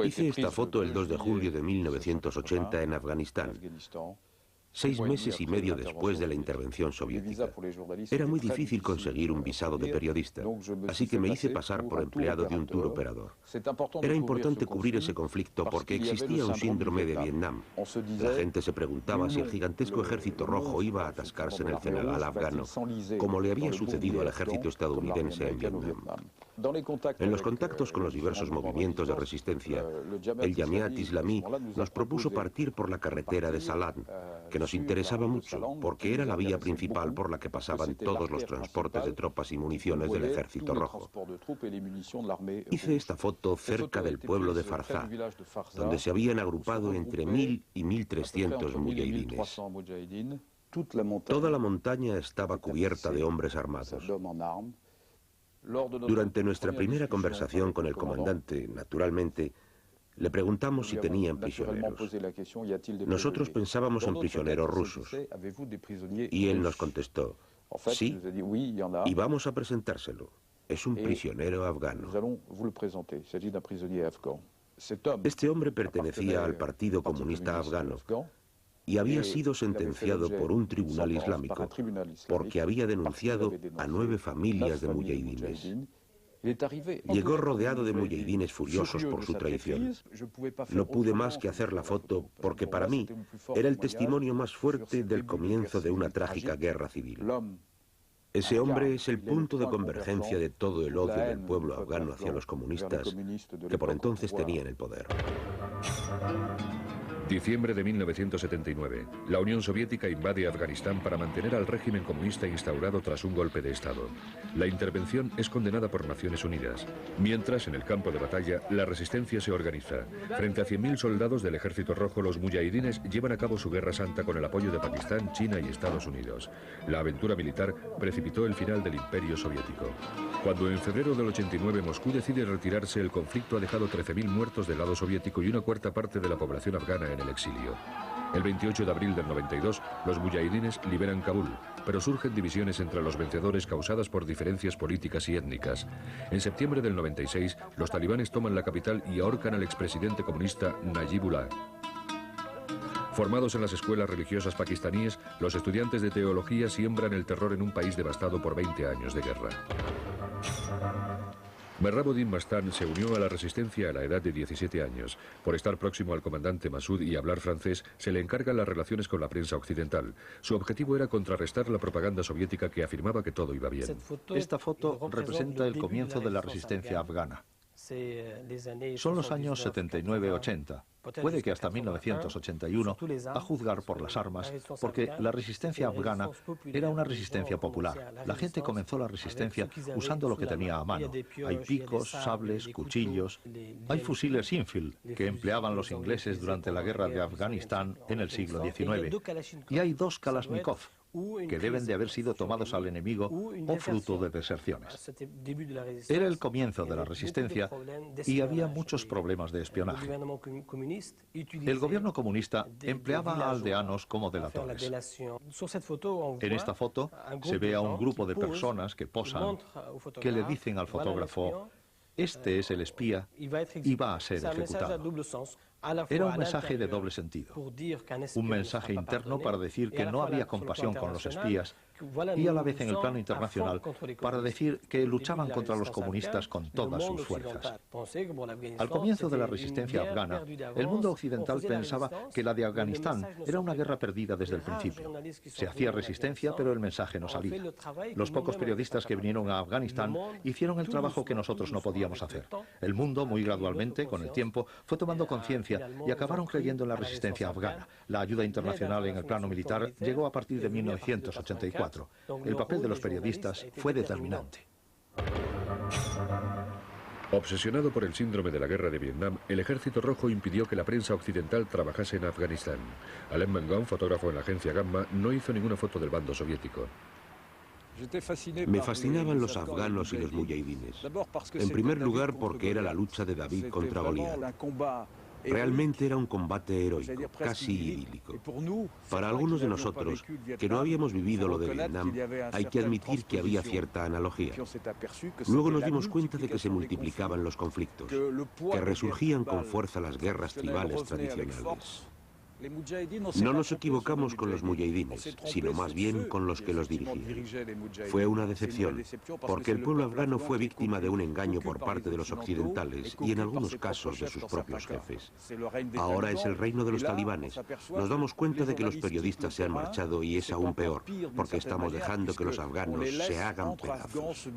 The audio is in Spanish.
Hice esta foto el 2 de julio de 1980 en Afganistán, 6 meses y medio después de la intervención soviética. Era muy difícil conseguir un visado de periodista, así que me hice pasar por empleado de un tour operador. Era importante cubrir ese conflicto porque existía un síndrome de Vietnam. La gente se preguntaba si el gigantesco ejército rojo iba a atascarse en el Senegal afgano, como le había sucedido al ejército estadounidense en Vietnam. En los contactos con los diversos movimientos de resistencia, el Jamiat Islamí nos propuso partir por la carretera de Salan, que nos interesaba mucho, porque era la vía principal por la que pasaban todos los transportes de tropas y municiones del Ejército Rojo. Hice esta foto cerca del pueblo de Farzá, donde se habían agrupado entre 1000 y 1300 mujahidines. Toda la montaña estaba cubierta de hombres armados. Durante nuestra primera conversación con el comandante, naturalmente, le preguntamos si tenían prisioneros. Nosotros pensábamos en prisioneros rusos. Y él nos contestó, sí, y vamos a presentárselo. Es un prisionero afgano. Este hombre pertenecía al Partido Comunista Afgano y había sido sentenciado por un tribunal islámico porque había denunciado a 9 familias de mujahidines. Llegó rodeado de mujahidines furiosos por su traición. No pude más que hacer la foto porque para mí era el testimonio más fuerte del comienzo de una trágica guerra civil. Ese hombre es el punto de convergencia de todo el odio del pueblo afgano hacia los comunistas que por entonces tenían el poder. Diciembre de 1979. La Unión Soviética invade Afganistán para mantener al régimen comunista instaurado tras un golpe de Estado. La intervención es condenada por Naciones Unidas. Mientras, en el campo de batalla, la resistencia se organiza. Frente a 100.000 soldados del Ejército Rojo, los mujahidines llevan a cabo su guerra santa con el apoyo de Pakistán, China y Estados Unidos. La aventura militar precipitó el final del Imperio Soviético. Cuando en febrero del 89 Moscú decide retirarse, el conflicto ha dejado 13.000 muertos del lado soviético y una cuarta parte de la población afgana en el exilio. El 28 de abril del 92, los mujahidines liberan Kabul, pero surgen divisiones entre los vencedores causadas por diferencias políticas y étnicas. En septiembre del 96, los talibanes toman la capital y ahorcan al expresidente comunista Najibullah. Formados en las escuelas religiosas pakistaníes, los estudiantes de teología siembran el terror en un país devastado por 20 años de guerra. Merhabuddin Mastan se unió a la resistencia a la edad de 17 años. Por estar próximo al comandante Massoud y hablar francés, se le encargan las relaciones con la prensa occidental. Su objetivo era contrarrestar la propaganda soviética que afirmaba que todo iba bien. Esta foto representa el comienzo de la resistencia afgana. Son los años 79-80. Puede que hasta 1981, a juzgar por las armas, porque la resistencia afgana era una resistencia popular. La gente comenzó la resistencia usando lo que tenía a mano. Hay picos, sables, cuchillos. Hay fusiles Enfield que empleaban los ingleses durante la guerra de Afganistán en el siglo XIX. Y hay 2 Kalashnikov, que deben de haber sido tomados al enemigo o fruto de deserciones. Era el comienzo de la resistencia y había muchos problemas de espionaje. El gobierno comunista empleaba a aldeanos como delatores. En esta foto se ve a un grupo de personas que posan, que le dicen al fotógrafo: este es el espía y va a ser ejecutado. Era un mensaje de doble sentido. Un mensaje interno para decir que no había compasión con los espías y a la vez en el plano internacional para decir que luchaban contra los comunistas con todas sus fuerzas. Al comienzo de la resistencia afgana, el mundo occidental pensaba que la de Afganistán era una guerra perdida desde el principio. Se hacía resistencia, pero el mensaje no salía. Los pocos periodistas que vinieron a Afganistán hicieron el trabajo que nosotros no podíamos hacer. El mundo, muy gradualmente, con el tiempo, fue tomando conciencia y acabaron creyendo en la resistencia afgana. La ayuda internacional en el plano militar llegó a partir de 1984. El papel de los periodistas fue determinante. Obsesionado por el síndrome de la guerra de Vietnam, el Ejército Rojo impidió que la prensa occidental trabajase en Afganistán. Alain Mangón, fotógrafo en la agencia Gamma, no hizo ninguna foto del bando soviético. Me fascinaban los afganos y los mujahidines. En primer lugar porque era la lucha de David contra Goliat. Realmente era un combate heroico, casi idílico. Para algunos de nosotros, que no habíamos vivido lo de Vietnam, hay que admitir que había cierta analogía. Luego nos dimos cuenta de que se multiplicaban los conflictos, que resurgían con fuerza las guerras tribales tradicionales. No nos equivocamos con los mujahidines, sino más bien con los que los dirigían. Fue una decepción, porque el pueblo afgano fue víctima de un engaño por parte de los occidentales y en algunos casos de sus propios jefes. Ahora es el reino de los talibanes. Nos damos cuenta de que los periodistas se han marchado y es aún peor, porque estamos dejando que los afganos se hagan pedazos.